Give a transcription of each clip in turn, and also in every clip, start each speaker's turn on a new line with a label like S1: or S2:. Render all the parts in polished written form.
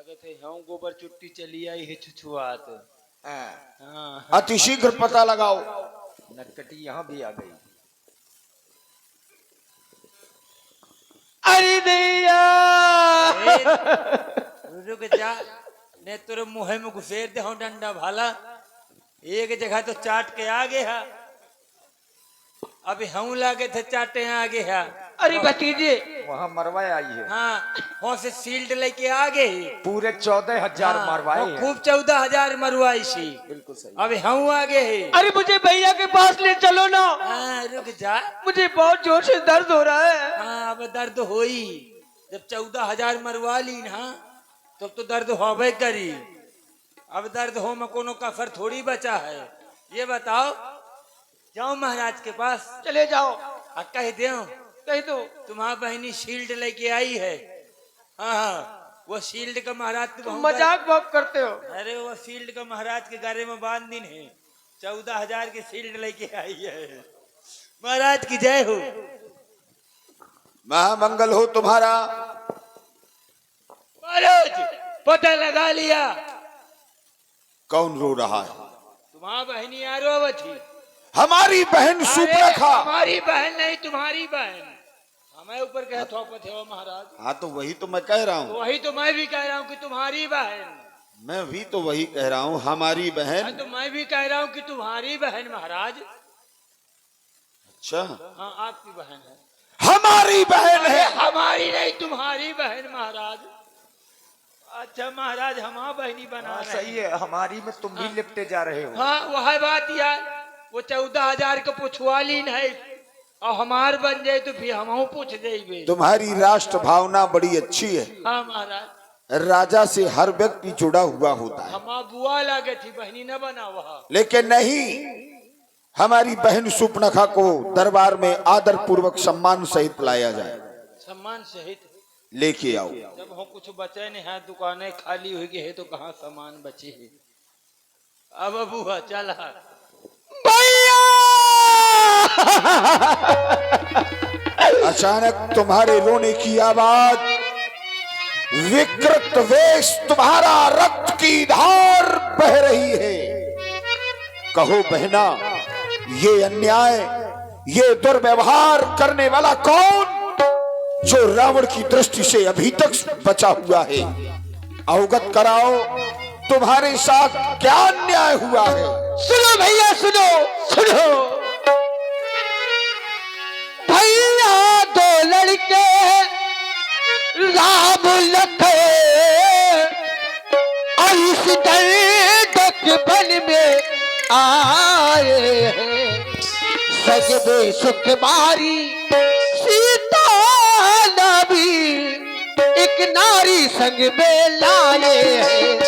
S1: लागे थे हाँ गोबर चुट्टी चली आई है छुछुआत। हाँ
S2: अति शीघ्र पता लगाओ।
S3: नटकटी यहाँ भी आ गई।
S1: अरे दैया
S3: रुक जा, ने तेरे मुंह में घुसेर दे हूं डंडा भाला। एक जगह तो चाट के आ गया, अभी हम लागे थे चाटे आगे है।
S1: अरे भतीजे
S3: वहाँ मरवाए आई है। हाँ वहाँ से शील्ड लेके आ गए।
S2: पूरे 14,000 मरवाए हैं।
S3: खूब 14,000 मरवाई सी।
S2: बिल्कुल सही।
S3: अभी हम आगे है।
S1: अरे मुझे भैया के पास ले चलो ना।
S3: हाँ रुक जा,
S1: मुझे बहुत जोर से दर्द हो रहा है।
S3: हाँ अब दर्द होई, जब 14,000 मरवा ली ना तब तो दर्द होबे करी। अब दर्द हो में कोनो कसर थोड़ी बचा है। ये बताओ, जाओ महाराज के पास।
S1: चले जाओ।
S3: कह दे
S1: कह दो
S3: तुम्हारी बहनी शील्ड लेके आई है। हाँ वो शील्ड का महाराज
S1: तुम मजाक बहुत करते हो।
S3: अरे वो शील्ड का महाराज के गारे में बांध दिन है। 14,000 की शील्ड लेके आई है। महाराज की जय हो।
S2: महामंगल हो तुम्हारा।
S3: महाराज पता लगा लिया।
S2: कौन रो रहा है?
S3: तुम्हारी बहनी आरोव थी।
S2: हमारी बहन सुपरखा।
S3: हमारी बहन नहीं, तुम्हारी बहन। हमें ऊपर कह थोपत है महाराज।
S2: हाँ तो वही तो मैं कह रहा हूँ।
S3: तो वही तो मैं भी कह रहा हूँ कि तुम्हारी बहन।
S2: मैं भी तो वही कह रहा हूँ, हमारी बहन।
S3: तो मैं भी कह रहा हूँ कि तुम्हारी बहन महाराज।
S2: अच्छा
S3: हाँ आपकी बहन है।
S2: हमारी बहन है।
S3: हमारी नहीं, तुम्हारी बहन महाराज। अच्छा महाराज हमारा बहनी बना रहे हैं।
S2: सही है, हमारी में तुम भी लिपटे जा रहे हो।
S3: हाँ वह बात यार, वो 14,000 का पुछवाली नहीं और हमार बन जाए तो फिर हम पूछ देंगे।
S2: तुम्हारी राष्ट्र भावना बड़ी अच्छी है।
S3: हाँ महाराज।
S2: राजा से हर व्यक्ति जुड़ा हुआ होता है।
S3: हमारा बुआ लगे थी, बहनी न बना वहाँ।
S2: लेकिन नहीं, हमारी बहन सुपनखा को दरबार में आदर पूर्वक सम्मान सहित लाया जाए।
S3: सम्मान सहित
S2: लेके आओ।
S3: जब हम कुछ बचे नहीं है, दुकानें खाली हो गई है तो कहाँ सामान बचे है। अब बुआ चला।
S2: अचानक तुम्हारे रोने की आवाज, विकृत वेश, तुम्हारा रक्त की धार बह रही है। कहो बहना, ये अन्याय, ये दुर्व्यवहार करने वाला कौन, जो रावण की दृष्टि से अभी तक बचा हुआ है? अवगत कराओ, तुम्हारे साथ क्या अन्याय हुआ है।
S1: सुनो भैया, सुनो सुनो भैया, दो लड़के राम लखे और इस दर्द बन में आए हैं। सजबे सुख मारी सीता नबी, एक नारी संग में लाए हैं।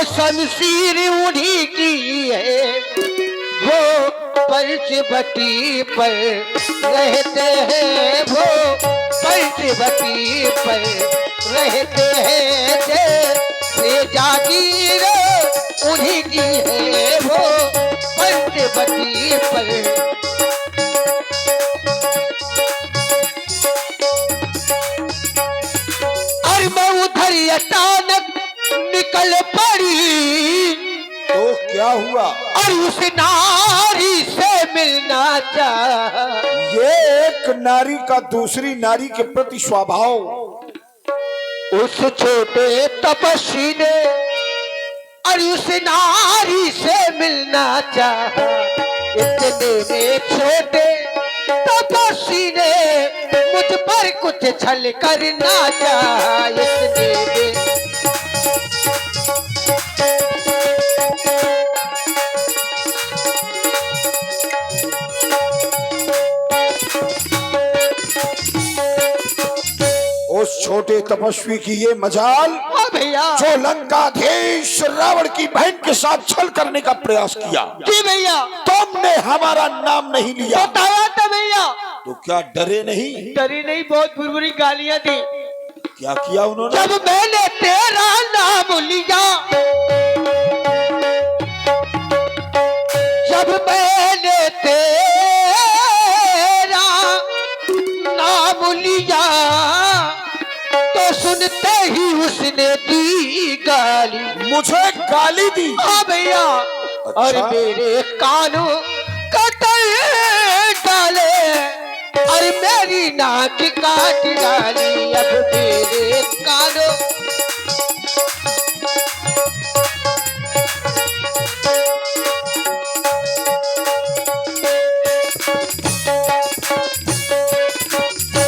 S1: शमशीर उन्हीं की है, वो पंचवटी पर रहते हैं, वो पंचवटी पर रहते हैं। जे जागीर उन्हीं की है, वो पंचवटी पर। और मैं उधर अचानक निकल पड़ी
S2: तो क्या हुआ?
S1: और उस नारी से मिलना चाहा।
S2: ये एक नारी का दूसरी नारी के प्रति स्वभाव।
S1: उस छोटे तपस्वी ने और उस नारी से मिलना चाहा। इतने में छोटे तपस्वी ने मुझ पर कुछ छल करना चाहा। इतने में
S2: उस छोटे तपस्वी की ये मजाल
S4: भैया।
S2: जो लंकाधीश रावण की बहन के साथ छल करने का प्रयास किया।
S4: जी भैया।
S2: तुमने हमारा नाम नहीं लिया।
S4: बताया था भैया।
S2: तो क्या डरे नहीं?
S4: डरी नहीं, बहुत बुरी गालियां दी।
S2: क्या किया उन्होंने?
S4: जब मैंने तेरा नाम लिया, जब मैंने तेरा नाम लिया, तो सुनते ही उसने दी गाली।
S2: मुझे गाली दी?
S4: हाँ भैया।
S2: अच्छा।
S4: और मेरे कानों कतर डाले, और मेरी नाक काट डाली। अब मेरे कानों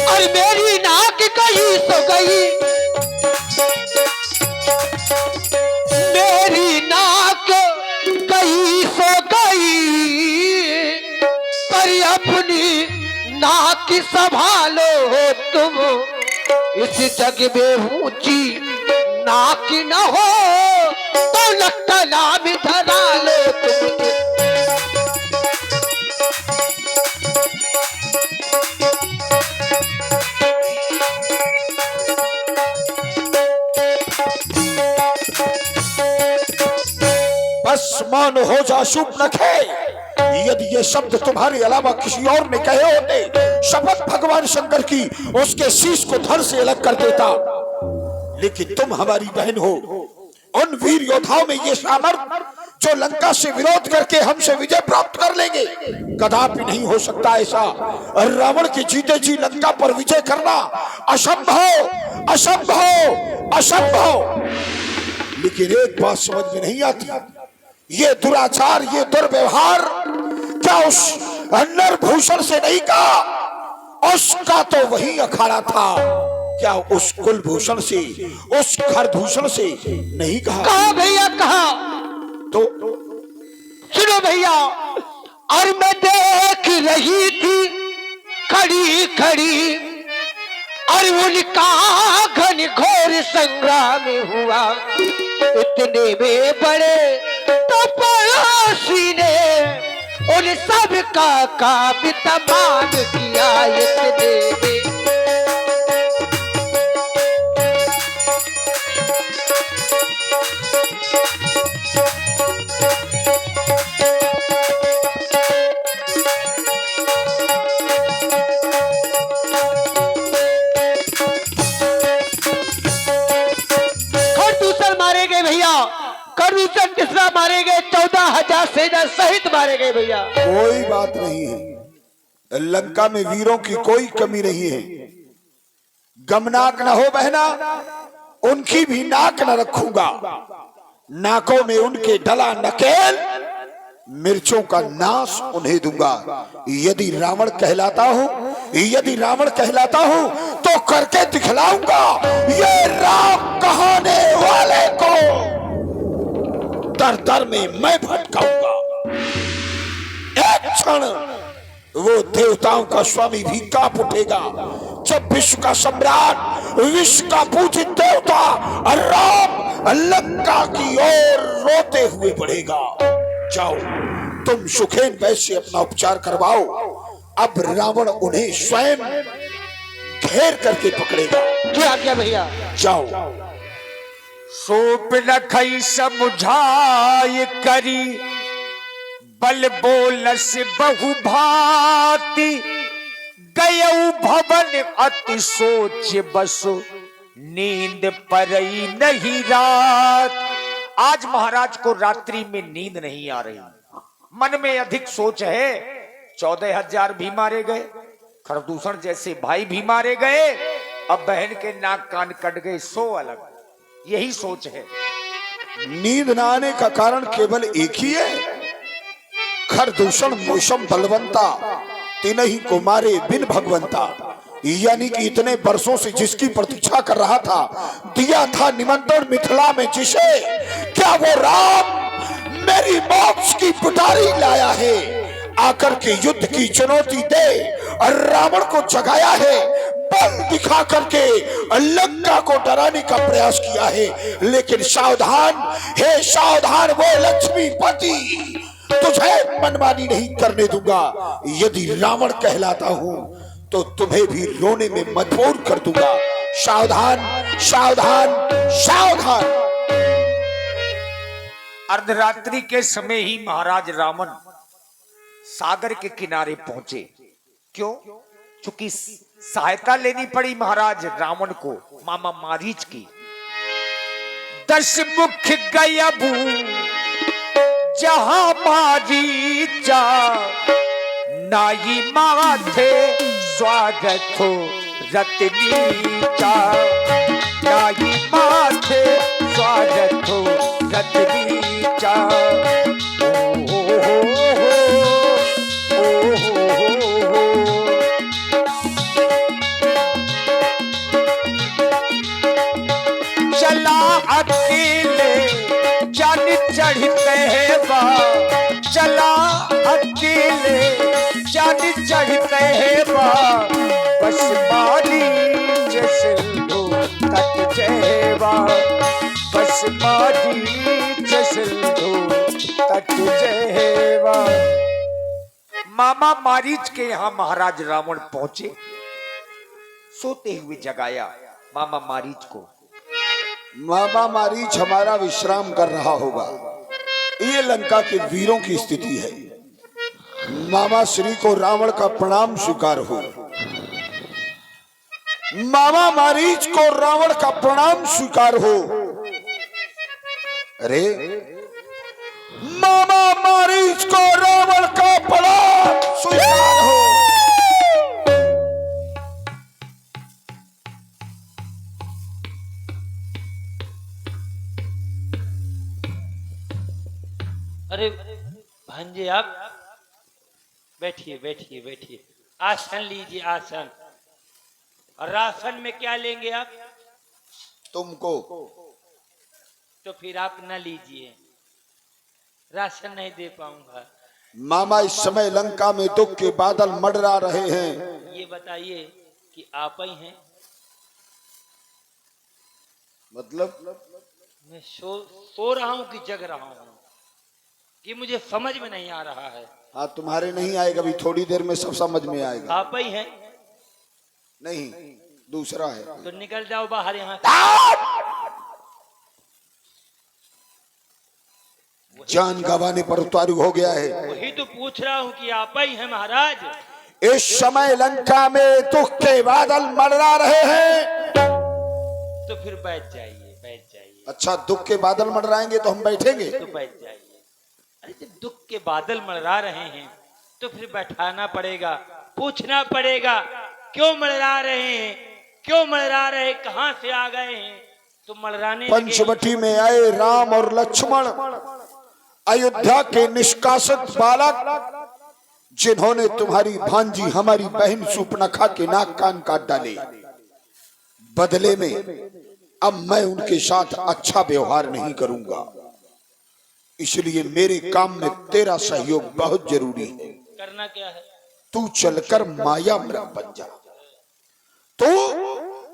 S4: और मेरी नाक कहीं सो गई, मेरी नाक कहीं सो गई। पर अपनी नाक संभालो तुम, इस जग में ऊंची नाक न हो तो लगता नाम धरा लो तुम।
S2: बस मौन हो जा शुभ नखे। यदि ये शब्द तुम्हारे अलावा किसी और ने कहे होते, शपथ भगवान शंकर की, उसके शीश को धड़ से अलग कर देता। लेकिन तुम हमारी बहन हो। उन वीर योद्धाओं में ये सामर्थ्य जो लंका से विरोध करके हमसे विजय प्राप्त कर लेंगे, कदापि नहीं हो सकता ऐसा। रावण के जीते जी लंका पर विजय करना असंभव, असंभव, असंभव। लेकिन एक बात समझ में नहीं आती, ये दुराचार, ये दुर्व्यवहार क्या उस नरभूषण से नहीं कहा? उसका तो वही अखाड़ा था। क्या उस कुलभूषण से, उस खरदूषण से नहीं कहा?
S4: कहा भैया, कहा।
S2: तो
S4: सुनो भैया। और मैं देख रही थी खड़ी खड़ी, और उनका घनघोर संग्राम हुआ। इतने में बड़े तपस्वी ने उन सब का काम तमाम किया। इतने में खरदूषण किसरा मारे गए, 14,000 सेना सहित मारे गए भैया।
S2: कोई बात नहीं है, लंका में वीरों की कोई कमी नहीं है। गमनाक न हो बहना, उनकी भी नाक न रखूंगा। नाकों में उनके डला नकेल, मिर्चों का नाश उन्हें दूंगा। यदि रावण कहलाता हूं, यदि रावण कहलाता हूं तो करके दिखलाऊंगा ये राम कहाने वाले को। दर दर में मैं भटकाऊंगा। एक क्षण वो देवताओं का स्वामी भी कांप उठेगा जब विश्व का सम्राट, विश्व का पूजित देवता राम लंका की ओर रोते हुए बढ़ेगा। जाओ तुम सुखेन वैसे अपना उपचार करवाओ। अब रावण उन्हें स्वयं घेर करके पकड़ेगा।
S4: क्या क्या भैया?
S2: जाओ।
S3: सोप रखई समुझाय करी, बल बोलस बहु भांति। गयऊ भवन अति सोच बसु, नींद परई नहीं रात। आज महाराज को रात्रि में नींद नहीं आ रही, मन में अधिक सोच है। 14,000 भी मारे गए, खरदूषण जैसे भाई भी मारे गए, अब बहन के नाक कान कट गए, सो अलग। यही सोच है।
S2: नींद न आने का कारण केवल एक ही है, खरदूषण मौसम बलवंता, तिनहि को मारे बिन भगवंता। यानी कि इतने वर्षों से जिसकी प्रतीक्षा कर रहा था, दिया था निमंत्रण मिथिला में जिसे, क्या वो राम मेरी मोक्ष की पुटारी लाया है? आकर के युद्ध की चुनौती दे और रावण को जगाया है। बल दिखा करके लंका को डराने का प्रयास किया है, लेकिन सावधान, हे सावधान वो लक्ष्मीपति, तुझे मनमानी नहीं करने दूंगा। यदि रावण कहलाता हूं तो तुम्हें भी रोने में मजबूर कर दूंगा। सावधान सावधान सावधान।
S5: अर्धरात्रि के समय ही महाराज रावण सागर के किनारे पहुंचे। क्यों? चूंकि सहायता लेनी पड़ी महाराज रावण को मामा मारीच की। 10 मुख गया भू जहां मारीचा, नाई माथे स्वागत हो रत्नीचा, नाई माथे स्वागत हो रत्नीचा। चला अकेले जान चढ़ते है बा, चला अकेले जान चढ़ते है बा, बस मारी जैसे लो तट जेवा, बस मारी जैसे लो तट जेवा। मामा मारीच के यहाँ महाराज रावण पहुंचे। सोते हुए जगाया मामा मारीच को।
S2: मामा मारीच हमारा विश्राम कर रहा होगा। ये लंका के वीरों की स्थिति है। मामा श्री को रावण का प्रणाम स्वीकार हो। मामा मारीच को रावण का प्रणाम स्वीकार हो। अरे मामा मारीच को रावण का प्रणाम स्वीकार हो।
S1: अरे भांजे, आप बैठिए बैठिए बैठिए, आसन लीजिए आसन। और राशन में क्या लेंगे आप?
S2: तुमको।
S1: तो फिर आप न लीजिए, राशन नहीं दे पाऊंगा।
S2: मामा इस समय लंका में दुख के बादल मंडरा रहे हैं।
S1: ये बताइए कि आप ही हैं?
S2: मतलब
S1: मैं सो रहा हूं कि जग रहा हूं, कि मुझे समझ में नहीं आ रहा है।
S2: हाँ, तुम्हारे नहीं आएगा, अभी थोड़ी देर में सब समझ में आएगा।
S1: आप ही हैं?
S2: नहीं, दूसरा है।
S1: तो निकल जाओ बाहर यहाँ।
S2: जान गंवाने पर उतारू हो गया है।
S1: वही तो पूछ रहा हूँ कि आप ही हैं महाराज?
S2: इस समय लंका में दुख के बादल मंडरा रहे हैं।
S1: तो फिर बैठ जाइए बैठ जाइए।
S2: अच्छा, दुख के बादल मंडराएंगे तो हम बैठेंगे?
S1: तो बैठ जाइए। अरे जब दुख के बादल मंडरा रहे हैं तो फिर बैठाना पड़ेगा, पूछना पड़ेगा क्यों मंडरा रहे हैं, क्यों मंडरा रहे, कहाँ से आ गए हैं? तो मंडराने लगे।
S2: पंचवटी में आए राम और लक्ष्मण, अयोध्या के निष्कासित बालक, जिन्होंने तुम्हारी भांजी हमारी बहन सूर्पणखा के नाक कान काट डाले। बदले में अब मैं उनके साथ अच्छा व्यवहार नहीं करूंगा, इसलिए मेरे काम में तेरा सहयोग बहुत जरूरी है।
S1: करना क्या है?
S2: तू चलकर माया मृग बन जा। तू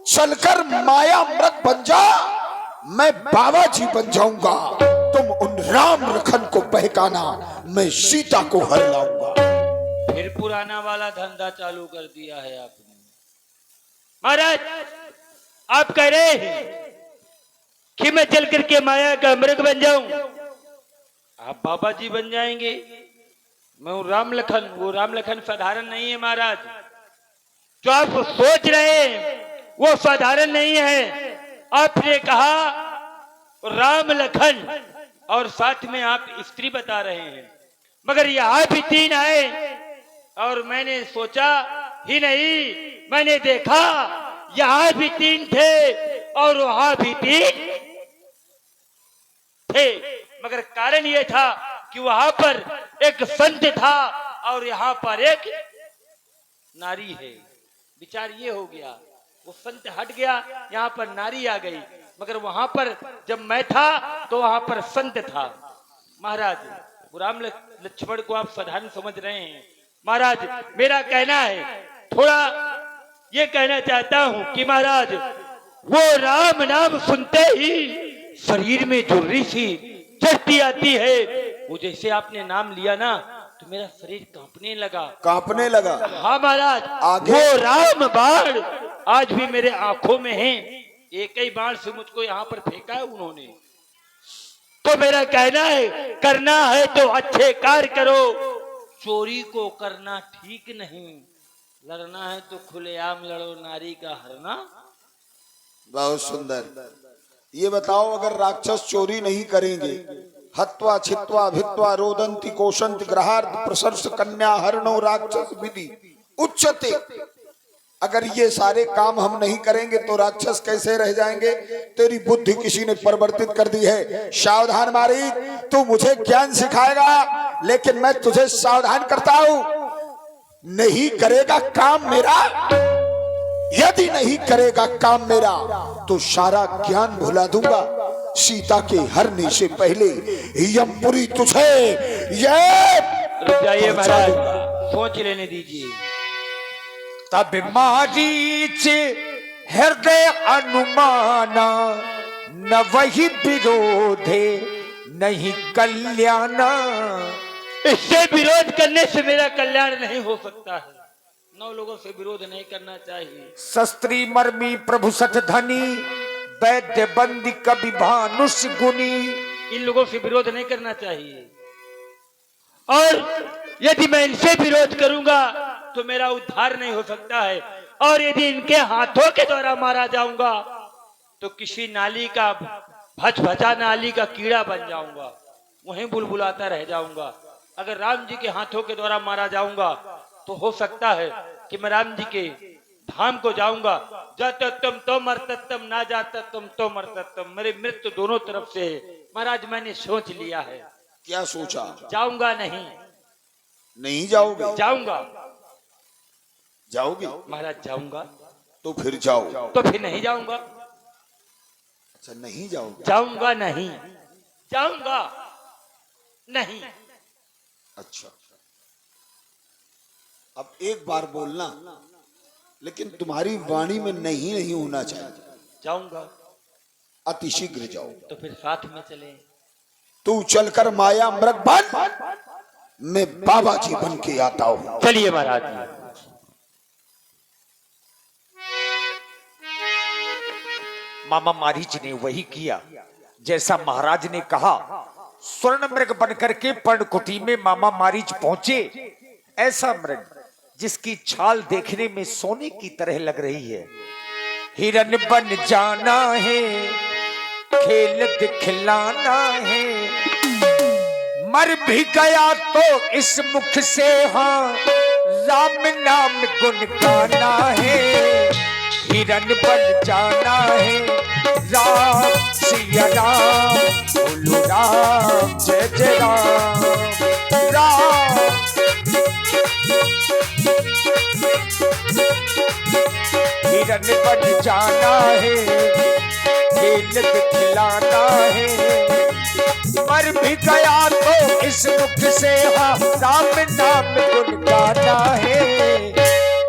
S2: चलकर माया मृग बन जा, मैं बाबा जी बन जाऊंगा। तुम उन राम लखन को बहकाना, मैं सीता को हर लाऊंगा।
S1: फिर पुराना वाला धंधा चालू कर दिया है आपने। महाराज, आप कह रहे हैं कि मैं चल करके माया का मृग बन जाऊं, आप बाबा जी बन जाएंगे। मैं हूं राम लखन। वो राम लखन साधारण नहीं है महाराज। जो आप सोच रहे हैं वो साधारण नहीं है। आपने कहा राम लखन और साथ में आप स्त्री बता रहे हैं, मगर यहाँ भी 3 आए और मैंने सोचा ही नहीं, मैंने देखा यहाँ भी 3 थे और वहां भी 3 थे। मगर कारण यह था कि वहां पर एक संत था और यहाँ पर एक नारी है। विचार ये हो गया, वो संत हट गया, यहाँ पर नारी आ गई। मगर वहां पर जब मैं था तो वहां पर संत था। महाराज, राम लक्ष्मण को आप साधारण समझ रहे हैं। महाराज, मेरा कहना है थोड़ा ये कहना चाहता हूँ कि महाराज वो राम नाम सुनते ही शरीर में झुर्री सी चढ़ती आती है। वो जैसे आपने नाम लिया ना तो मेरा शरीर कांपने लगा।
S2: कांपने लगा।
S1: हाँ महाराज,
S2: आगे?
S1: वो राम बाण आज भी मेरे आंखों में है। एक ही बाण से मुझको यहाँ पर फेंका है उन्होंने। तो मेरा कहना है करना है तो अच्छे कार्य करो, चोरी को करना ठीक नहीं। लड़ना है तो खुलेआम लड़ो, नारी का हरना।
S2: बहुत सुंदर। ये बताओ, अगर राक्षस चोरी नहीं करेंगे, हत्वा छित्वा भित्वा रोदंती कोशंत ग्रहार्थ प्रसर्ष कन्या हरणो राक्षस विधि उच्चते, अगर ये सारे काम हम नहीं करेंगे तो राक्षस कैसे रह जाएंगे? तेरी बुद्धि किसी ने परिवर्तित कर दी है। सावधान मारी, तू मुझे ज्ञान सिखाएगा लेकिन मैं तुझे सावधान करता हूं। नहीं करेगा काम मेरा, यदि नहीं करेगा काम मेरा तो सारा ज्ञान भुला दूंगा। सीता के हरने से पहले यमपुरी तुझे ये
S1: रुक जाइए महाराज, सोच लेने दीजिए।
S5: तब मारीच हृदय अनुमाना, न वही विरोधे नहीं कल्याणा।
S1: इससे विरोध करने से मेरा कल्याण नहीं हो सकता है। 9 लोगों से विरोध नहीं करना चाहिए।
S5: शस्त्री मर्मी प्रभु सठ धनी, वैद्य बंदी कवि भानुष गुनी।
S1: इन लोगों से विरोध नहीं करना चाहिए। और यदि मैं इनसे विरोध करूंगा तो मेरा उद्धार नहीं हो सकता है। और यदि इनके हाथों के द्वारा मारा जाऊंगा तो किसी नाली का भचभचा नाली का कीड़ा बन जाऊंगा, वहीं बुलबुलाता रह जाऊंगा। अगर राम जी के हाथों के द्वारा मारा जाऊंगा तो हो सकता है कि मैं राम जी के धाम को जाऊंगा। जातम तो मरतम, ना जातम तो मरतम। मेरी मृत्यु दोनों तरफ से है। महाराज मैंने सोच लिया है।
S2: क्या सोचा?
S1: जाऊंगा नहीं।
S2: नहीं जाओगे?
S1: जाऊंगा
S2: जाओगे?
S1: महाराज, जाऊंगा।
S2: तो फिर जाओ।
S1: तो फिर नहीं जाऊंगा।
S2: अच्छा, नहीं जाओगे?
S1: जाऊंगा नहीं, जाऊंगा नहीं।
S2: अच्छा, अब एक बार बोलना, लेकिन तुम्हारी वाणी में नहीं नहीं होना चाहिए।
S1: जाऊंगा।
S2: अतिशीघ्र जाओ।
S1: तो फिर साथ में चले।
S2: तू चलकर माया मृग बन, मैं बाबा जी बन के आता हूं।
S1: चलिए महाराज।
S5: मामा मारीच ने वही किया जैसा महाराज ने कहा। स्वर्ण मृग बनकर के पर्णकुटी में मामा मारीच पहुंचे। ऐसा मृग जिसकी छाल देखने में सोने की तरह लग रही है। हिरन बन जाना है, खेल दिखलाना है। मर भी गया तो इस मुख से हाँ राम नाम गुण गाना है। हिरन बन जाना है, राम सिया राम, बोलो राम जय जय राम। राम हिरन बन जाना है, खेल दिखलाना है। मर भी गया तो इस मुख से हाँ राम नाम गुण गाना है।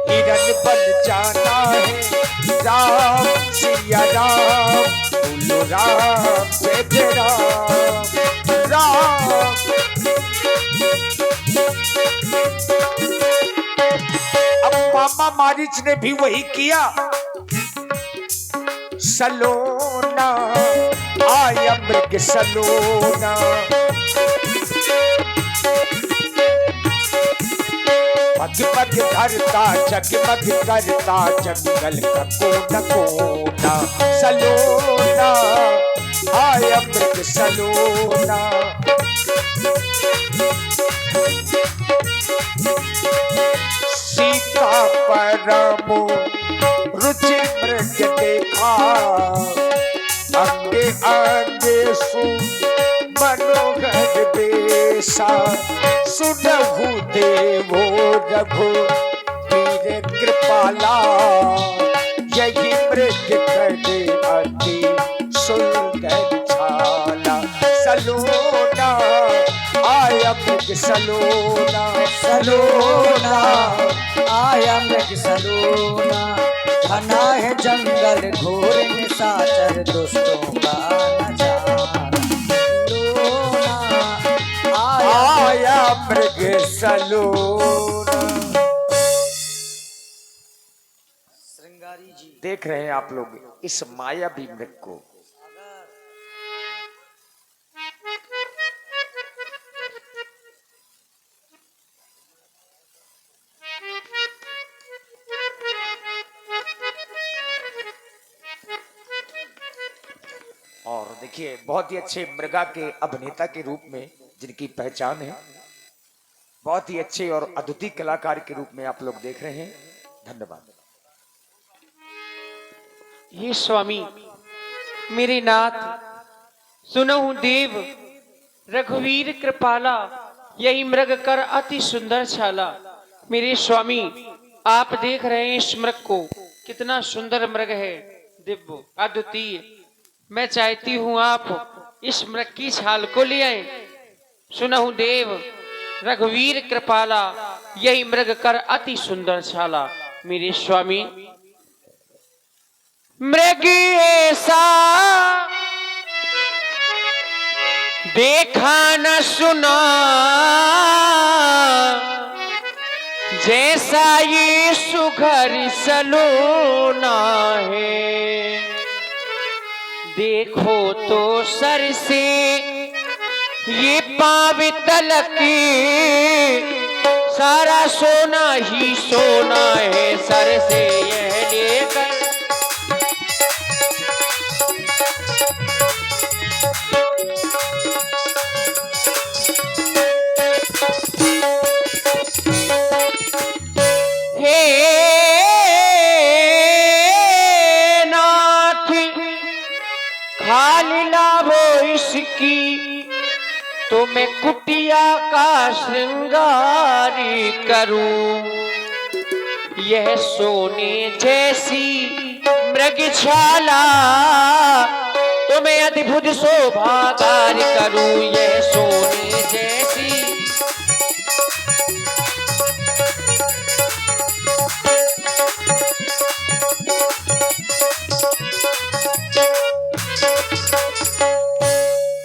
S5: हिरन बन जाना है, राम सिया राम, बोलो राम जय जय राम। राम अब मामा मारीच ने भी वही किया। सलोना आया मृग सलोना, पग पग धरता जगमग करता जंगल का कोना कोना। सलोना आया मृग सलोना, सीता परमो रुचि मृग देखा। अंगे अंगे सु मनोहर बेसा। सुनहु देवो रघु वीर कृपाला। यही मृग करे अति सुंदर छाला। सलोना आया मृग सलोना, सलोना आया मृग सलोना।
S4: घना है जंगल घोर निशाचर दुष्टों का नजारा। लोना आया
S5: आया मृग सलून।
S4: श्रृंगारी जी
S5: देख रहे हैं आप लोग इस मायावी मृग को। और देखिए बहुत ही अच्छे मृगा के अभिनेता के रूप में जिनकी पहचान है, बहुत ही अच्छे और अद्वितीय कलाकार के रूप में आप लोग देख रहे हैं। धन्यवाद।
S6: हे स्वामी मेरे नाथ, सुनहु देव रघुवीर कृपाला, यही मृग कर अति सुंदर छाला। मेरे स्वामी आप देख रहे हैं इस मृग को, कितना सुंदर मृग है, दिव्य अद्वितीय। मैं चाहती हूँ आप इस मृग की छाल को ले आए। सुनहु देव रघुवीर कृपाला, यही मृग कर अति सुंदर छाला। मेरे स्वामी मृग ऐसा देखा न सुना, जैसा ये सुघर सलोना है। देखो तो सर से ये पाँव तलक सारा सोना ही सोना है, सर से यह लेकर तो मैं कुटिया का श्रृंगारी करूं। यह सोने जैसी मृगशाला तो मैं अद्भुत शोभागार करूं। यह सोने जैसी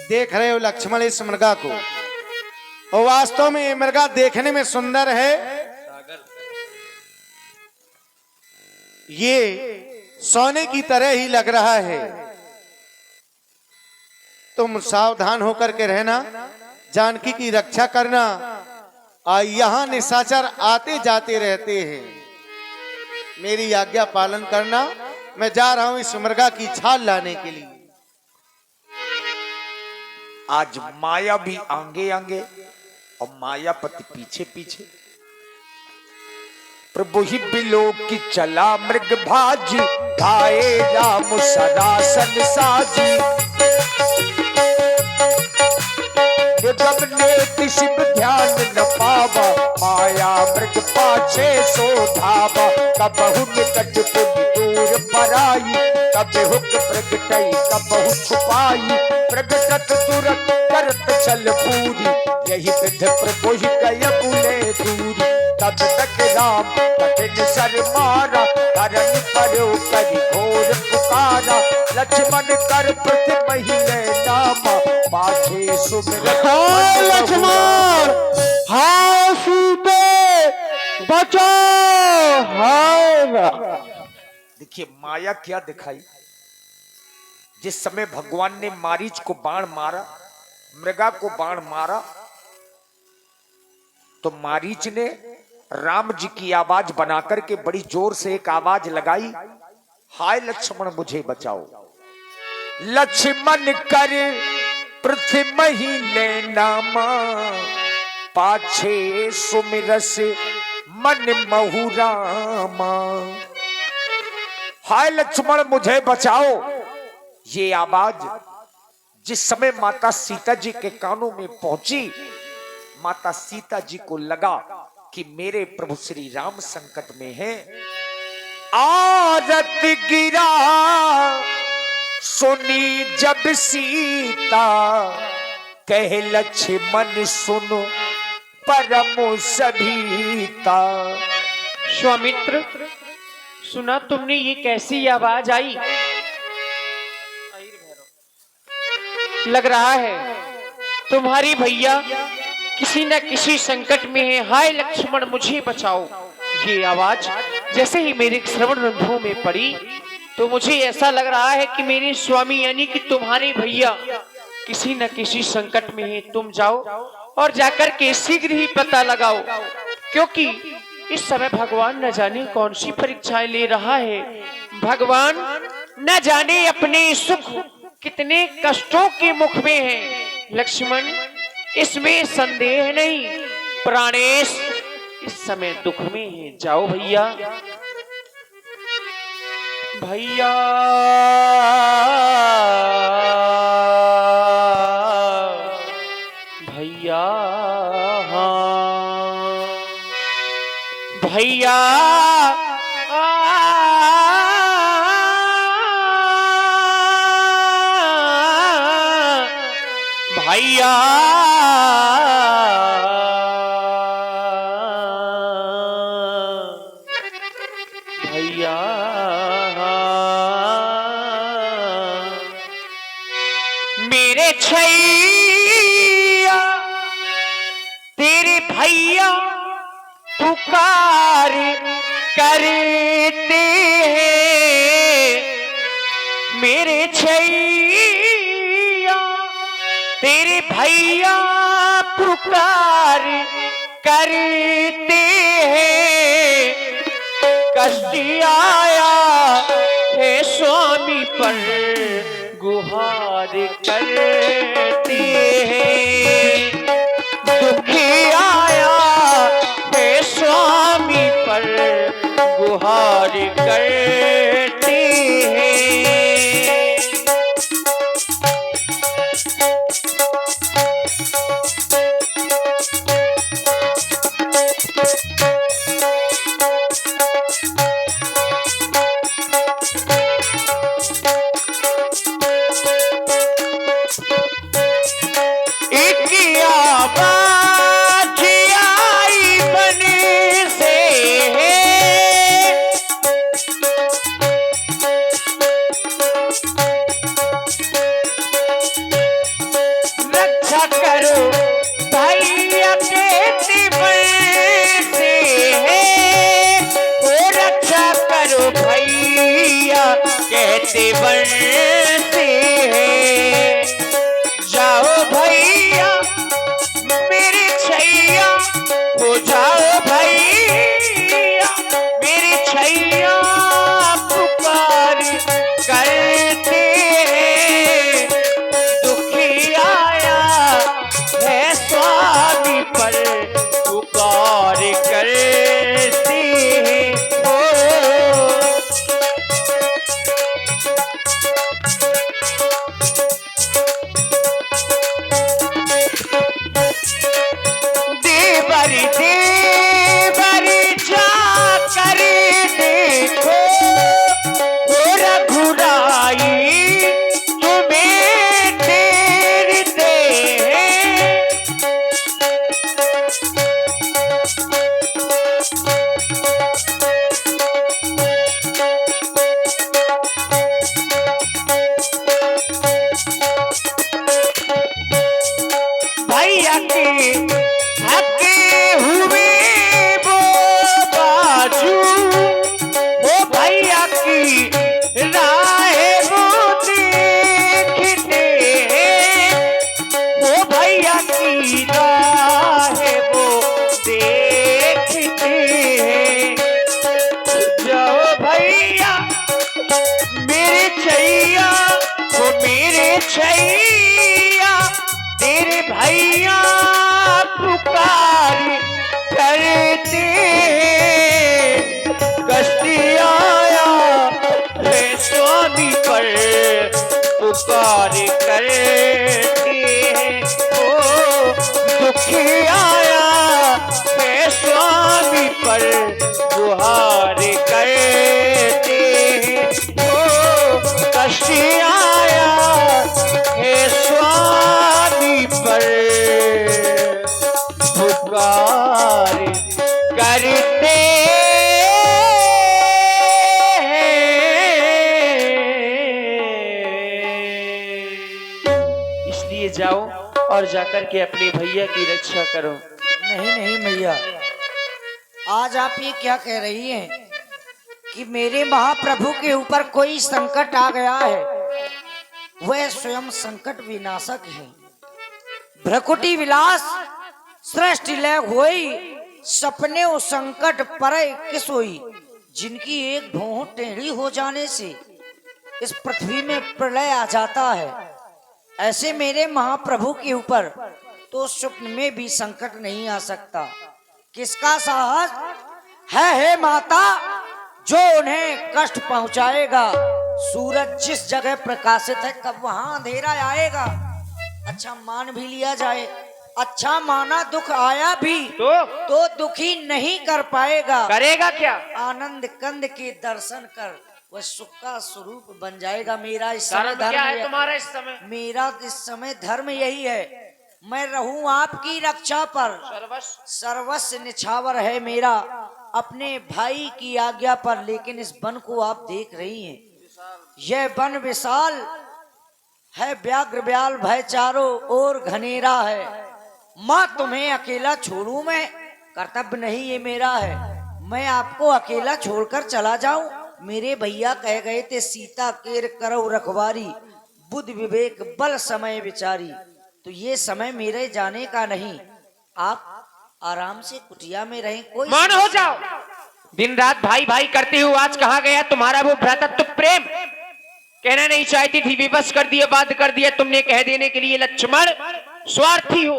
S7: देख रहे हो लक्ष्मण इस मृगा को, और वास्तव में ये मृगा देखने में सुंदर है। ये सोने की तरह ही लग रहा है। तुम सावधान होकर के रहना, जानकी की रक्षा करना। यहाँ निशाचर आते जाते रहते हैं, मेरी आज्ञा पालन करना। मैं जा रहा हूं इस मृगा की छाल लाने के लिए।
S5: आज माया भी आगे आगे और मायापति पीछे पीछे। प्रभु ही बिलो की चला मृग भाजी, खाए राम सरासन साजी। ने शिव ध्यान न पावा, माया मृग पाछे सो धावा। कबहु निकट पुनि दूर पराई, कब हुक प्रगटई कबहु छुपाई। प्रगटत तुरत करत छल पूरी, यही विध प्रभु ही कय बुले दूरी। तब तक राम कठिन सर मारा, करन परो करि घोर पुकारा। लक्ष्मण कर प्रति महिले नामा, पाछे सुमिरत
S6: लक्ष्मण हाय सीते बचाओ। हाय
S5: देखिए माया क्या दिखाई। जिस समय भगवान ने मारीच को बाण मारा, मृगा को बाण मारा, तो मारीच ने राम जी की आवाज बनाकर के बड़ी जोर से एक आवाज लगाई, हाय लक्ष्मण मुझे बचाओ। लक्ष्मण कर पृथ्वी महीने नामा, पाछे सुमिरस मन महु रामा। हाय लक्ष्मण मुझे बचाओ। ये आवाज जिस समय माता सीता जी के कानों में पहुंची, माता सीता जी को लगा कि मेरे प्रभु श्री राम संकट में हैं। आरत गिरा सुनी जब सीता, कहे लक्ष्मण सुनो परम सभीता।
S6: स्वामित्र सुना तुमने ये कैसी आवाज आई? लग रहा है तुम्हारी भैया किसी न किसी संकट में है। हाय लक्ष्मण मुझे बचाओ। ये आवाज जैसे ही मेरे श्रवण रंध्रों में पड़ी तो मुझे ऐसा लग रहा है कि मेरे स्वामी यानी कि तुम्हारे भैया किसी न किसी संकट में है। तुम जाओ और जाकर के शीघ्र ही पता लगाओ, क्योंकि इस समय भगवान न जाने कौन सी परीक्षाएं ले रहा है। भगवान न जाने अपने सुख कितने कष्टों के मुख में है। लक्ष्मण इसमें संदेह नहीं, प्राणेश इस समय दुख में है। जाओ भैया। भैया भैया हाँ भैया भैया भैया मेरे छैया तेरे भैया पुकार करते हैं। मेरे छैया तेरे भैया पुकार करते हैं। कष्ट आया है स्वामी पर गुहार करते हैं। दुखी आया है स्वामी पर गुहार करते हैं। कहते बनते हैं। जाओ भैया मेरे छैया हो जाओ भैया मेरे छैया पुकार करते हैं। दुखी आया है स्वामी पर पुकार करते हैं। देवर जा कर देखो रघुराई तुम्हें तेरते हैं। भैया के हके हुए वो बाजू वो भैया की राह वो देखते हैं। वो भैया की राह वो देखते हैं। जाओ भैया मेरे छैया वो मेरे छैया तेरे भैया पुकार करते हैं। कष्ट आया है स्वामी पर पुकार करते हैं। ओ दुखी आया है स्वामी पर गुहार करते हैं। ओ कष्ट आया है स्वामी पर पुकार करते और जाकर के अपने भैया की रक्षा करो।
S4: नहीं नहीं मैया, आज आप ये क्या कह रही हैं कि मेरे महाप्रभु के ऊपर कोई संकट आ गया है? वह स्वयं संकट विनाशक है। भ्रकुटी विलास सृष्टि लय होई, सपने ओ संकट परे किस होई। जिनकी एक भौं टेढ़ी हो जाने से इस पृथ्वी में प्रलय आ जाता है, ऐसे मेरे महाप्रभु के ऊपर तो स्वप्न में भी संकट नहीं आ सकता। किसका साहस है हे माता जो उन्हें कष्ट पहुंचाएगा? सूरज जिस जगह प्रकाशित है कब वहां अंधेरा आएगा। अच्छा मान भी लिया जाए, अच्छा माना दुख आया भी तो दुखी नहीं कर पाएगा।
S6: करेगा क्या?
S4: आनंद कंद के दर्शन कर वह सुख का स्वरूप बन जाएगा। मेरा इस समय
S6: धर्म क्या है
S4: धर्म
S6: तुम्हारा इस समय?
S4: मेरा इस समय धर्म यही है, मैं रहूं आपकी रक्षा पर। सर्वस्व निछावर है मेरा अपने भाई की आज्ञा पर। लेकिन इस वन को आप देख रही हैं, यह वन विशाल है, व्याघ्र ब्याल भय चारों ओर घनेरा है। माँ तुम्हें अकेला छोड़ूं मैं? कर्तव्य नहीं ये मेरा है, मैं आपको अकेला छोड़कर चला जाऊं? मेरे भैया कह गए थे सीता केर करो रखवारी, बुद्ध विवेक बल समय विचारी। तो ये समय मेरे जाने का नहीं, आप आराम से कुटिया में रहें। कोई
S6: मौन हो जाओ। दिन रात भाई भाई करते हो, आज कहा गया तुम्हारा वो भ्रातृत्व प्रेम? कहना नहीं चाहती थी, विवश कर दिया, बात कर दिया तुमने कह देने के लिए। लक्ष्मण स्वार्थी हो,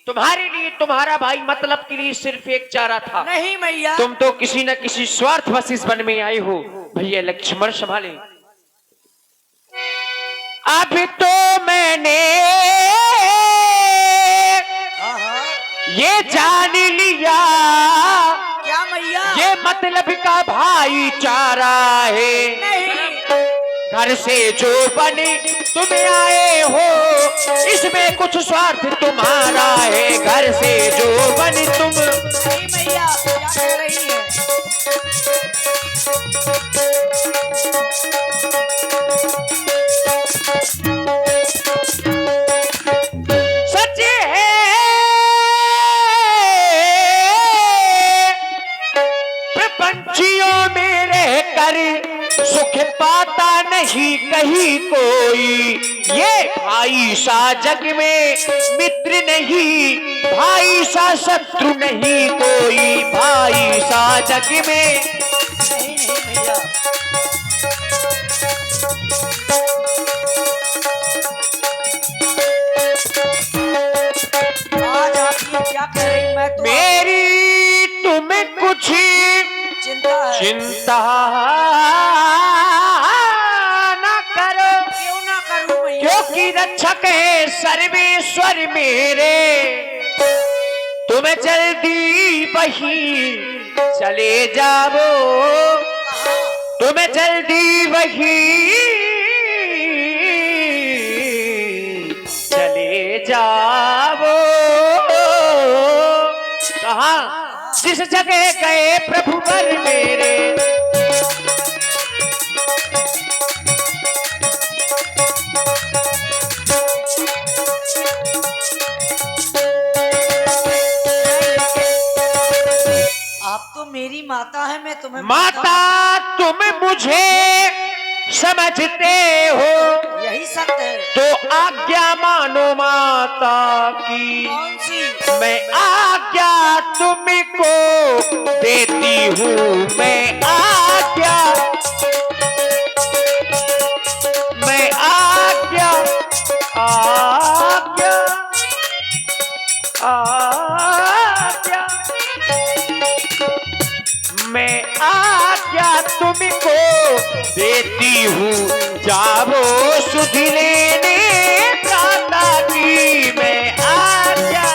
S6: तुम्हारे लिए तुम्हारा भाई मतलब के लिए सिर्फ एक चारा था।
S4: नहीं मैया,
S6: तुम तो किसी न किसी स्वार्थ वश इस वन में आए हो। भैया लक्ष्मण संभाले। अब तो मैंने ये जान लिया
S4: क्या मैया?
S6: ये मतलब का भाईचारा है। घर से जो बने तुम आए हो, इसमें कुछ स्वार्थ तुम्हारा है। घर से जो बने तुम।
S4: नहीं मैया, क्या कह रही है?
S6: सच है प्रपंचियों में रहकर सुख पाता नहीं कहीं कोई। ये भाई सा जग में मित्र नहीं, भाई सा शत्रु नहीं कोई। भाई सा जग में
S4: नहीं नहीं भैया, आज आप ये क्या कह रही? मैं तो
S6: मेरी तुम्हें कुछ
S4: चिंता है।
S6: चिंता न करो,
S4: क्यों ना करूं मैया?
S6: क्योंकि रक्षक है सर्वेश्वर मेरे। तुम्हें जल्दी वही चले जाओ, तुम्हें जल्दी वही चले जाओ। कहाँ? जिस जगह गए प्रभु वर मेरे।
S4: आप तो मेरी माता है, मैं तुम्हें
S6: माता तुम मुझे समझते हो,
S4: यही सत्य है।
S6: तो आज्ञा मानो माता की।
S4: कौन सी?
S6: मैं आज्ञा तुमको देती हूँ, मैं आज्ञा, मैं आज्ञा, आज्ञा, आज्ञा, मैं आज्ञा तुमको देती हूँ। जाओ सुध लेने प्राता की, मैं आज्ञा।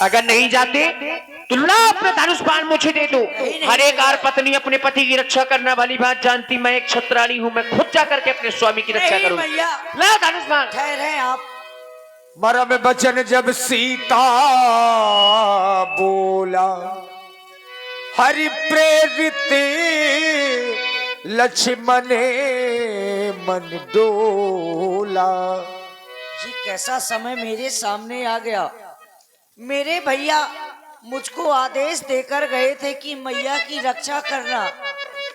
S6: अगर नहीं जाते तो ला अपना धनुष बाण मुझे दे दो। हर एक आर पत्नी अपने पति की रक्षा करने वाली बात जानती। मैं एक क्षत्राणी हूँ, मैं खुद जाकर के अपने स्वामी की रक्षा
S4: नहीं
S6: करूँ।
S4: भैया,
S6: ला धनुष बाण।
S4: ठहरे आप।
S5: मरम बचन जब सीता बोला, हरि प्रेरित लक्ष्मण मन डोला।
S4: जी कैसा समय मेरे सामने आ गया। मेरे भैया मुझको आदेश देकर गए थे कि मैया की रक्षा करना,